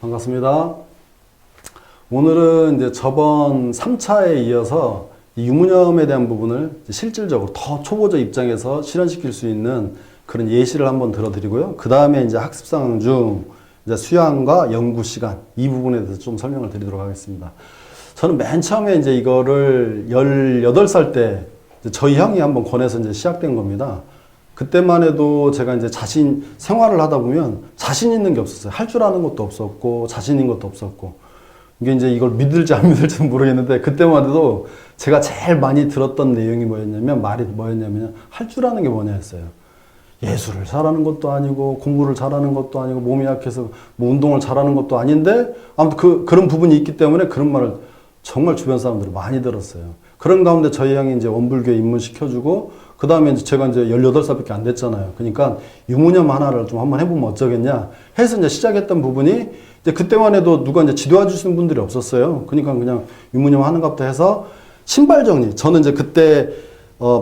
반갑습니다. 오늘은 이제 저번 3차에 이어서 이 유무념에 대한 부분을 실질적으로 더 초보자 입장에서 실현시킬 수 있는 그런 예시를 한번 들어드리고요. 그 다음에 이제 학습 상황 중 이제 수양과 연구 시간 이 부분에 대해서 좀 설명을 드리도록 하겠습니다. 저는 맨 처음에 이제 이거를 18살 때 저희 형이 한번 권해서 이제 시작된 겁니다. 그때만 해도 제가 이제 생활을 하다 보면 자신 있는 게 없었어요. 할 줄 아는 것도 없었고, 자신 있는 것도 없었고. 이게 이제 이걸 믿을지 안 믿을지는 모르겠는데, 그때만 해도 제가 제일 많이 들었던 내용이 말이 뭐였냐면, 할 줄 아는 게 뭐냐 했어요. 예술을 잘하는 것도 아니고, 공부를 잘하는 것도 아니고, 몸이 약해서 뭐 운동을 잘하는 것도 아닌데, 아무튼 그런 부분이 있기 때문에 그런 말을 정말 주변 사람들이 많이 들었어요. 그런 가운데 저희 형이 이제 원불교에 입문시켜주고, 그 다음에 이제 제가 이제 18살밖에 안 됐잖아요. 그러니까 유무념 하나를 좀 한번 해보면 어쩌겠냐 해서 이제 시작했던 부분이 이제 그때만 해도 누가 이제 지도해 주시는 분들이 없었어요. 그러니까 그냥 유무념 하는 것부터 해서 신발 정리. 저는 이제 그때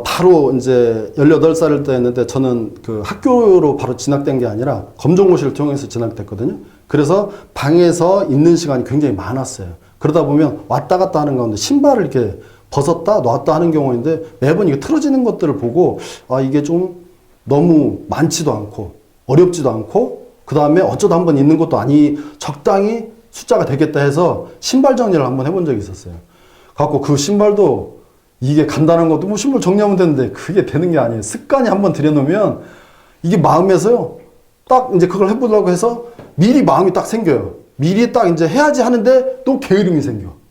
바로 이제 18살 때였는데 저는 그 학교로 바로 진학된 게 아니라 검정고시를 통해서 진학됐거든요. 그래서 방에서 있는 시간이 굉장히 많았어요. 그러다 보면 왔다 갔다 하는 가운데 신발을 이렇게 벗었다 놨다 하는 경우인데 매번 이게 틀어지는 것들을 보고 이게 좀 너무 많지도 않고 어렵지도 않고 그 다음에 어쩌다 한번 있는 것도 아니 적당히 숫자가 되겠다 해서 신발 정리를 한번 해본 적이 있었어요. 갖고 그 신발도 이게 간단한 것도 뭐 신발 정리하면 되는데 그게 되는 게 아니에요. 습관이 한번 들여놓으면 이게 마음에서요 딱 이제 그걸 해보려고 해서 미리 마음이 딱 생겨요. 미리 딱 이제 해야지 하는데 또 게으름이 생겨.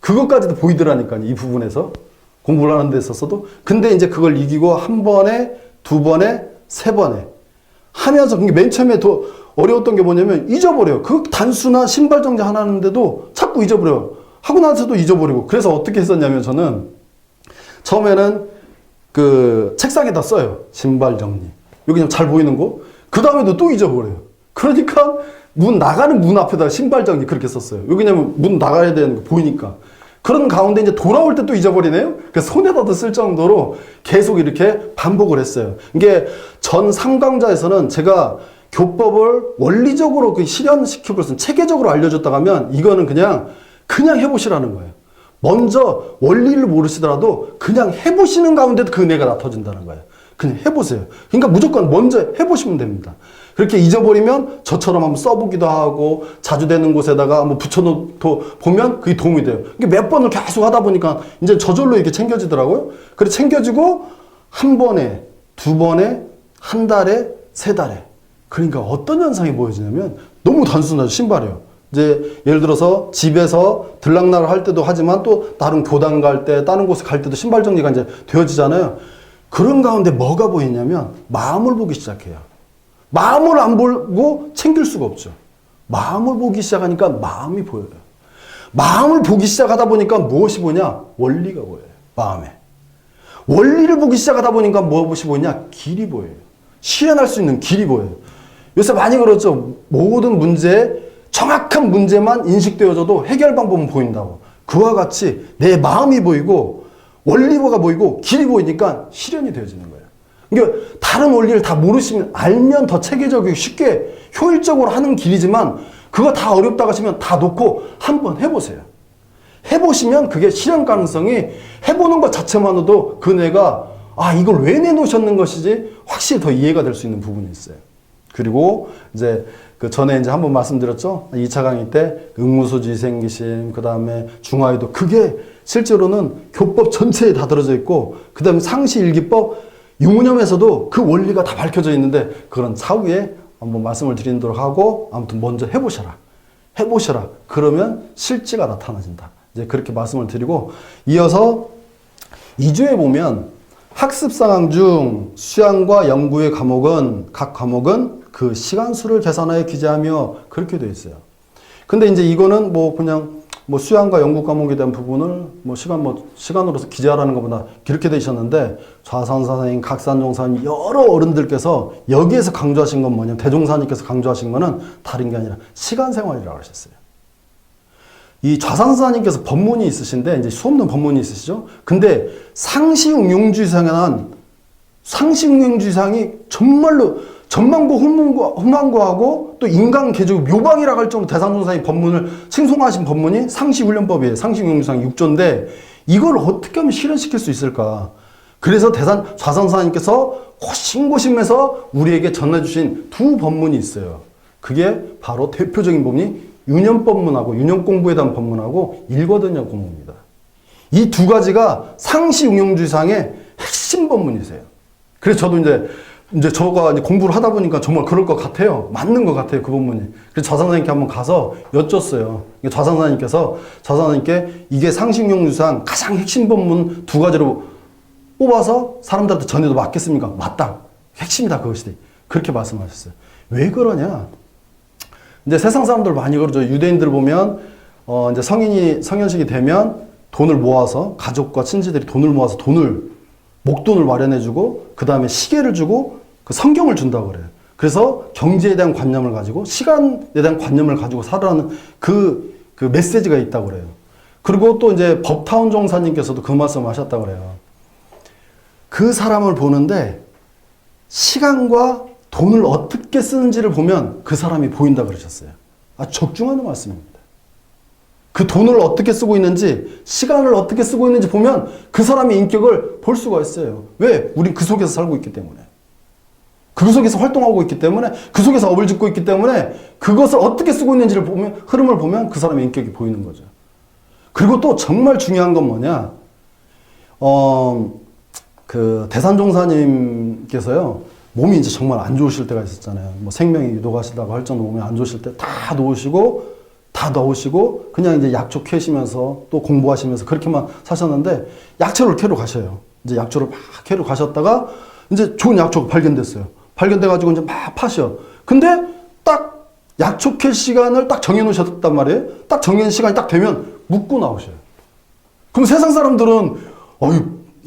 그것까지도 보이더라니까요. 이 부분에서 공부를 하는 데 있어서도. 근데 이제 그걸 이기고 한 번에, 두 번에, 세 번에 하면서 맨 처음에 더 어려웠던 게 뭐냐면 잊어버려요. 그 단순한 신발 정리 하나 하는데도 자꾸 잊어버려요. 하고 나서도 잊어버리고. 그래서 어떻게 했었냐면 저는 처음에는 그 책상에다 써요. 신발 정리. 여기 그냥 잘 보이는 거. 그 다음에도 또 잊어버려요. 그러니까 나가는 문 앞에다 신발 정리 그렇게 썼어요. 여기냐면 문 나가야 되는 거 보이니까. 그런 가운데 이제 돌아올 때 또 잊어버리네요. 그래서 손에다도 쓸 정도로 계속 이렇게 반복을 했어요. 이게 전 3강좌에서는 제가 교법을 원리적으로 실현시키고 체계적으로 알려줬다가 하면 이거는 그냥 해보시라는 거예요. 먼저 원리를 모르시더라도 그냥 해보시는 가운데도 그 은혜가 나타진다는 거예요. 그냥 해보세요. 그러니까 무조건 먼저 해보시면 됩니다. 그렇게 잊어버리면 저처럼 한번 써보기도 하고 자주 되는 곳에다가 한번 붙여놓고 보면 그게 도움이 돼요. 이게 몇 번을 계속 하다 보니까 이제 저절로 이렇게 챙겨지더라고요. 그래 챙겨지고 한 번에, 두 번에, 한 달에, 세 달에. 그러니까 어떤 현상이 보여지냐면 너무 단순하죠. 신발이요. 이제 예를 들어서 집에서 들락날락 할 때도 하지만 또 다른 교당 갈 때, 다른 곳에 갈 때도 신발 정리가 이제 되어지잖아요. 그런 가운데 뭐가 보이냐면 마음을 보기 시작해요. 마음을 안 보고 챙길 수가 없죠. 마음을 보기 시작하니까 마음이 보여요. 마음을 보기 시작하다 보니까 무엇이 보냐? 원리가 보여요. 마음에. 원리를 보기 시작하다 보니까 무엇이 보이냐? 길이 보여요. 실현할 수 있는 길이 보여요. 요새 많이 그렇죠. 모든 문제에 정확한 문제만 인식되어져도 해결 방법은 보인다고. 그와 같이 내 마음이 보이고 원리가 보이고 길이 보이니까 실현이 되어지는 거예요. 그러니까 다른 원리를 다 모르시면 알면 더 체계적이고 쉽게 효율적으로 하는 길이지만 그거 다 어렵다고 하시면 다 놓고 한번 해보세요. 해보시면 그게 실현 가능성이 해보는 것 자체만으로도 그 뇌가 이걸 왜 내놓으셨는 것이지 확실히 더 이해가 될 수 있는 부분이 있어요. 그리고 이제 그 전에 이제 한번 말씀드렸죠. 2차 강의 때 응무소지 생기심, 그 다음에 중화의도 그게 실제로는 교법 전체에 다 들어져 있고 그 다음에 상시일기법 유무념에서도 그 원리가 다 밝혀져 있는데 그런 차후에 한번 말씀을 드리도록 하고 아무튼 먼저 해보셔라. 그러면 실지가 나타나진다. 이제 그렇게 말씀을 드리고 이어서 2주에 보면 학습 상황 중 수양과 연구의 각 과목은 그 시간수를 계산하여 기재하며 그렇게 되어 있어요. 근데 이제 이거는 그냥 수양과 연구 과목에 대한 부분을 시간으로서 기재하라는 것보다 이렇게 되셨는데 좌산 선생님, 각산종 선생님 여러 어른들께서 여기에서 강조하신 건 뭐냐면 대종사님께서 강조하신 거는 다른 게 아니라 시간 생활이라고 하셨어요. 이 좌산사님께서 법문이 있으신데 이제 수없는 법문이 있으시죠. 근데 상시응용주의상이 정말로 전망고 후망고하고 또 인간 개조 묘방이라고 할 정도로 대산종사의 법문을 칭송하신 법문이 상시훈련법이에요. 상시용유상 6조인데 이걸 어떻게 하면 실현시킬 수 있을까? 그래서 좌선사님께서 고심고심해서 우리에게 전해주신 두 법문이 있어요. 그게 바로 대표적인 법문이 유념법문하고 유념공부에 대한 법문하고 일거든요 공부입니다. 이 두 가지가 상시용용주의상의 핵심 법문이세요. 그래서 저도 이제 저가 이제 공부를 하다 보니까 정말 그럴 것 같아요. 맞는 것 같아요, 그 법문이. 그래서 좌선사님께 한번 가서 여쭸어요. 좌선사님께 이게 상시용용주의상 가장 핵심 법문 두 가지로 뽑아서 사람들한테 전해도 맞겠습니까? 맞다. 핵심이다, 그것이. 그렇게 말씀하셨어요. 왜 그러냐? 이제 세상 사람들 많이 그러죠. 유대인들 보면, 이제 성년식이 되면 돈을 모아서, 가족과 친지들이 돈을 모아서 목돈을 마련해주고, 그 다음에 시계를 주고, 그 성경을 준다고 그래요. 그래서 경제에 대한 관념을 가지고, 시간에 대한 관념을 가지고 살아가는 그 메시지가 있다고 그래요. 그리고 또 이제 법타운 종사님께서도 그 말씀 하셨다고 그래요. 그 사람을 보는데 시간과 돈을 어떻게 쓰는지를 보면 그 사람이 보인다 그러셨어요. 아주 적중하는 말씀입니다. 그 돈을 어떻게 쓰고 있는지, 시간을 어떻게 쓰고 있는지 보면 그 사람의 인격을 볼 수가 있어요. 왜? 우린 그 속에서 살고 있기 때문에. 그 속에서 활동하고 있기 때문에, 그 속에서 업을 짓고 있기 때문에 그것을 어떻게 쓰고 있는지를 보면, 흐름을 보면 그 사람의 인격이 보이는 거죠. 그리고 또 정말 중요한 건 뭐냐? 그 대산종사님께서요, 몸이 이제 정말 안 좋으실 때가 있었잖아요. 뭐 생명이 유독하시다고 할 정도로 몸이 안 좋으실 때 다 넣으시고 그냥 이제 약초 캐시면서 또 공부하시면서 그렇게만 사셨는데 약초를 캐러 가셔요. 이제 약초를 막 캐러 가셨다가 이제 좋은 약초가 발견됐어요. 발견돼가지고 이제 막 파셔. 근데 딱 약초 캘 시간을 딱 정해놓으셨단 말이에요. 딱 정해놓은 시간이 딱 되면 묵고 나오셔요. 그럼 세상 사람들은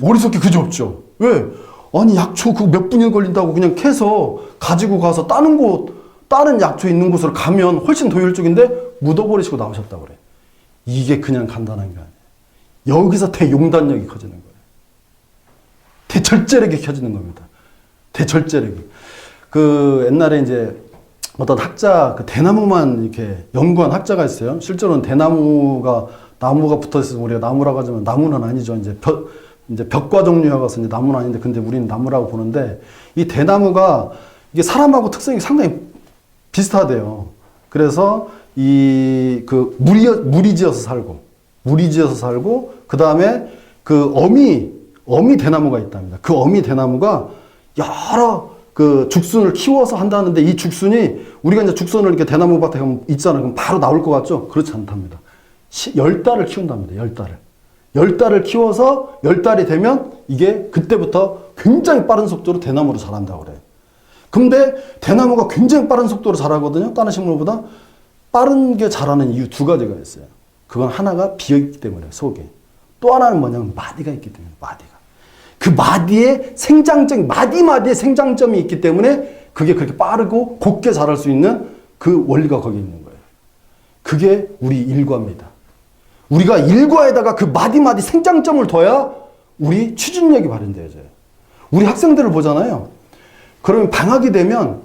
어리석기 그지없죠. 왜? 아니 약초 그 몇 분이 걸린다고 그냥 캐서 가지고 가서 다른 약초 있는 곳으로 가면 훨씬 더 효율적인데 묻어버리시고 나오셨다고 그래. 이게 그냥 간단한 게 아니에요. 여기서 대용단력이 커지는 거예요. 대절제력이 켜지는 겁니다. 대절제력이. 그 옛날에 이제 어떤 학자, 그 대나무만 이렇게 연구한 학자가 있어요. 실제로는 나무가 붙어 있어서 우리가 나무라고 하지만 나무는 아니죠. 이제 벽과 종류여서 이제 나무는 아닌데, 근데 우리는 나무라고 보는데, 이 대나무가 이게 사람하고 특성이 상당히 비슷하대요. 그래서 무리 지어서 살고, 그 다음에 그 어미 대나무가 있답니다. 그 어미 대나무가 여러 그 죽순을 키워서 한다는데, 이 죽순이 우리가 이제 죽순을 이렇게 대나무 밭에 가면 있잖아요. 그럼 바로 나올 것 같죠? 그렇지 않답니다. 10달을 키운답니다. 10달을. 10달을 키워서 10달이 되면 이게 그때부터 굉장히 빠른 속도로 대나무로 자란다고 그래요. 근데 대나무가 굉장히 빠른 속도로 자라거든요. 다른 식물보다. 빠른 게 자라는 이유 두 가지가 있어요. 그건 하나가 비어있기 때문에, 속에. 또 하나는 뭐냐면 마디가 있기 때문에, 마디가. 그 마디의 마디의 생장점이 있기 때문에 그게 그렇게 빠르고 곱게 자랄 수 있는 그 원리가 거기 있는 거예요. 그게 우리 일과입니다. 우리가 일과에다가 그 마디 생장점을 둬야 우리 추진력이 발현되어져요. 우리 학생들을 보잖아요. 그러면 방학이 되면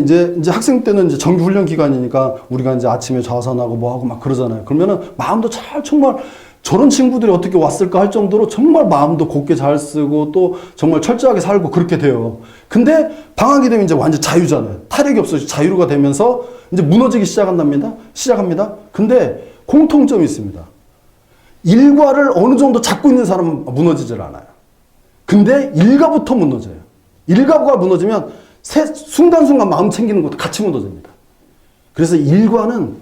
이제 학생 때는 이제 정규 훈련 기간이니까 우리가 이제 아침에 좌선하고 뭐하고 막 그러잖아요. 그러면은 마음도 정말 저런 친구들이 어떻게 왔을까 할 정도로 정말 마음도 곱게 잘 쓰고 또 정말 철저하게 살고 그렇게 돼요. 근데 방학이 되면 이제 완전 자유잖아요. 타력이 없어서 자유로가 되면서 이제 무너지기 시작합니다. 근데 공통점이 있습니다. 일과를 어느 정도 잡고 있는 사람은 무너지질 않아요. 근데 일과부터 무너져요. 일과가 무너지면 순간순간 마음 챙기는 것도 같이 무너집니다. 그래서 일과는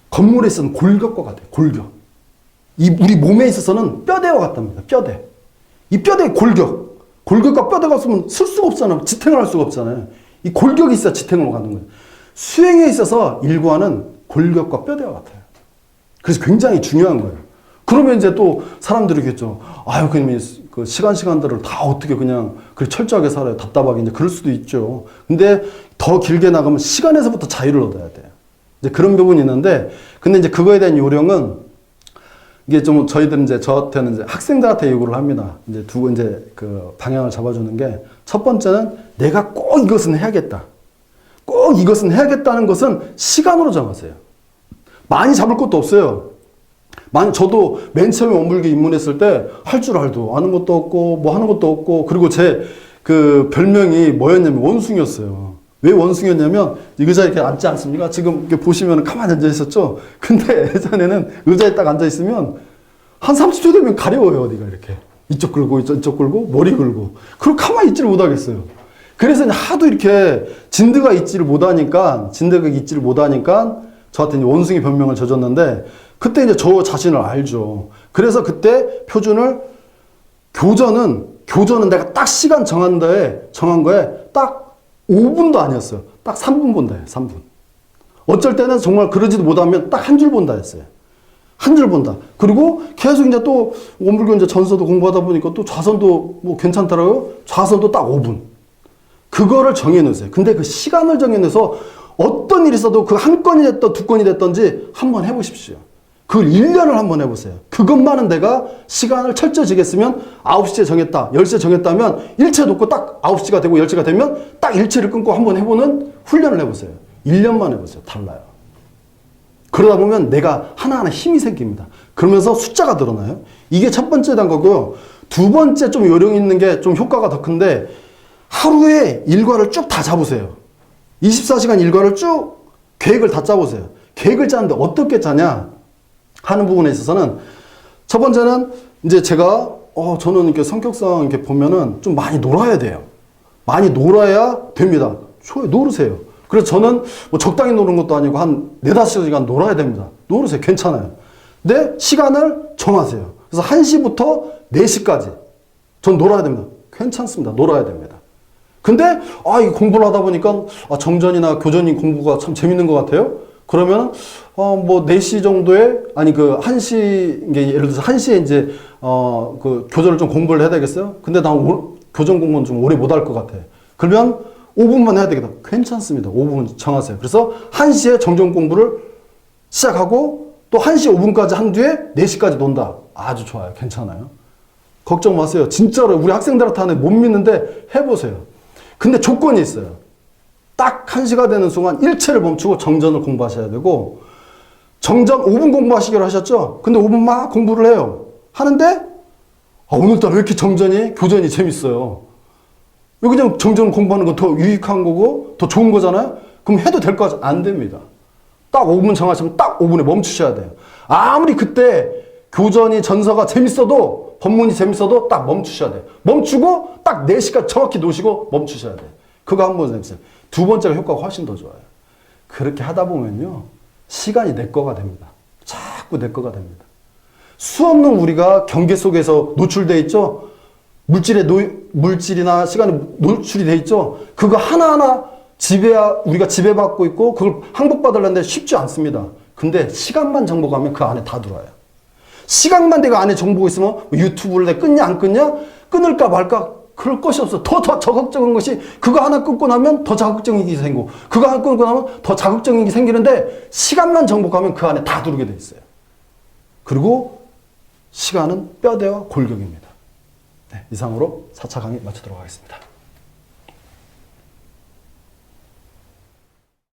건물에 있어서는 골격과 같아요. 골격. 우리 몸에 있어서는 뼈대와 같답니다. 뼈대. 이 뼈대의 골격과 뼈대가 없으면 쓸 수가 없잖아요. 지탱을 할 수가 없잖아요. 이 골격이 있어야 지탱으로 가는 거예요. 수행에 있어서 일과는 골격과 뼈대와 같아요. 그래서 굉장히 중요한 거예요. 그러면 이제 또 사람들이 겠죠. 그럼 그 시간들을 다 어떻게 그냥 철저하게 살아요. 답답하게 이제 그럴 수도 있죠. 근데 더 길게 나가면 시간에서부터 자유를 얻어야 돼요. 이제 그런 부분이 있는데, 근데 이제 그거에 대한 요령은 이게 좀 저희들은 저한테는 이제 학생들한테 요구를 합니다. 이제 그 방향을 잡아주는 게, 첫 번째는 내가 꼭 이것은 해야겠다. 꼭 이것은 해야겠다는 것은 시간으로 정하세요. 많이 잡을 것도 없어요. 저도 맨 처음에 원불교 입문했을 때 할 줄 알도 아는 것도 없고 뭐 하는 것도 없고, 그리고 제 그 별명이 뭐였냐면 원숭이였어요. 왜 원숭이였냐면 이 의자에 이렇게 앉지 않습니까? 지금 이렇게 보시면 가만히 앉아 있었죠? 근데 예전에는 의자에 딱 앉아 있으면 한 30초 되면 가려워요, 어디가 이렇게. 이쪽 긁고 이쪽 긁고 머리 긁고. 그리고 가만히 있지를 못하겠어요. 그래서 하도 이렇게 진드가 있지를 못하니까 저한테 이제 원숭이 별명을 져줬는데, 그때 이제 저 자신을 알죠. 그래서 그때 표준을 교전은 내가 딱 시간 정한 거에 딱 5분도 아니었어요. 딱 3분 본다 해요, 3분. 어쩔 때는 정말 그러지도 못하면 딱 한 줄 본다 했어요. 한 줄 본다. 그리고 계속 이제 또 원불교 이제 전서도 공부하다 보니까 또 좌선도 뭐 괜찮더라고요. 좌선도 딱 5분. 그거를 정해놓으세요. 근데 그 시간을 정해놓어서 어떤 일이 있어도 그 한 건이 됐든 두 건이 됐든지 한번 해보십시오. 그걸 1년을 한번 해보세요. 그것만은 내가 시간을 철저히 정했으면 9시에 정했다, 10시에 정했다면 일체 놓고 딱 9시가 되고 10시가 되면 딱 일체를 끊고 한번 해보는 훈련을 해보세요. 1년만 해보세요. 달라요. 그러다 보면 내가 하나하나 힘이 생깁니다. 그러면서 숫자가 늘어나요. 이게 첫 번째 단계고요. 두 번째 좀 요령 있는 게 좀 효과가 더 큰데, 하루에 일과를 쭉 다 잡으세요. 24시간 일과를 쭉 계획을 다 짜보세요. 계획을 짜는데 어떻게 짜냐 하는 부분에 있어서는, 첫 번째는 이제 제가 저는 이렇게 성격상 이렇게 보면은 좀 많이 놀아야 돼요. 많이 놀아야 됩니다. 놀으세요. 그래서 저는 뭐 적당히 노는 것도 아니고 한 4-5시간 놀아야 됩니다. 놀으세요. 괜찮아요. 근데 시간을 정하세요. 그래서 1시부터 4시까지 전 놀아야 됩니다. 괜찮습니다. 놀아야 됩니다. 근데 이 공부를 하다 보니까 정전이나 교전이 공부가 참 재밌는 것 같아요. 그러면 뭐 4시 정도에, 아니 그 1시, 이게 예를 들어서 1시에 이제 그 교전을 좀 공부를 해야 되겠어요? 근데 난 교전 공부는 좀 오래 못 할 것 같아. 그러면 5분만 해야 되겠다. 괜찮습니다. 5분 정하세요. 그래서 1시에 정전 공부를 시작하고 또 1시 5분까지 한 뒤에 4시까지 논다. 아주 좋아요. 괜찮아요. 걱정 마세요. 진짜로 우리 학생들한테 못 믿는데 해보세요. 근데 조건이 있어요. 딱 1시가 되는 순간 일체를 멈추고 정전을 공부하셔야 되고, 정전 5분 공부하시기로 하셨죠? 근데 5분 막 공부를 해요. 하는데 오늘따라 왜 이렇게 교전이 재밌어요. 여기 그냥 정전 공부하는 거 더 유익한 거고 더 좋은 거잖아요? 그럼 해도 될 거 안 됩니다. 딱 5분 정하시면 딱 5분에 멈추셔야 돼요. 아무리 그때 교전이 전서가 재밌어도, 법문이 재밌어도 딱 멈추셔야 돼요. 멈추고 딱 4시까지 정확히 놓으시고 멈추셔야 돼요. 그거 한 번 해보세요. 두 번째가 효과가 훨씬 더 좋아요. 그렇게 하다 보면요, 시간이 내 거가 됩니다. 자꾸 내 거가 됩니다. 수없는 우리가 경계 속에서 노출되어 있죠? 물질이나 시간이 노출이 되어 있죠? 그거 하나하나 우리가 지배받고 있고 그걸 항복받으려는데 쉽지 않습니다. 근데 시간만 정복하면 그 안에 다 들어와요. 시간만 내가 안에 정보가 있으면 유튜브를 내가 끊냐 안 끊냐? 끊을까 말까? 그럴 것이 없어. 더 자극적인 것이, 그거 하나 끊고 나면 더 자극적인 게 생기고, 그거 하나 끊고 나면 더 자극적인 게 생기는데, 시간만 정복하면 그 안에 다 들어오게 돼 있어요. 그리고 시간은 뼈대와 골격입니다. 네, 이상으로 4차 강의 마치도록 하겠습니다.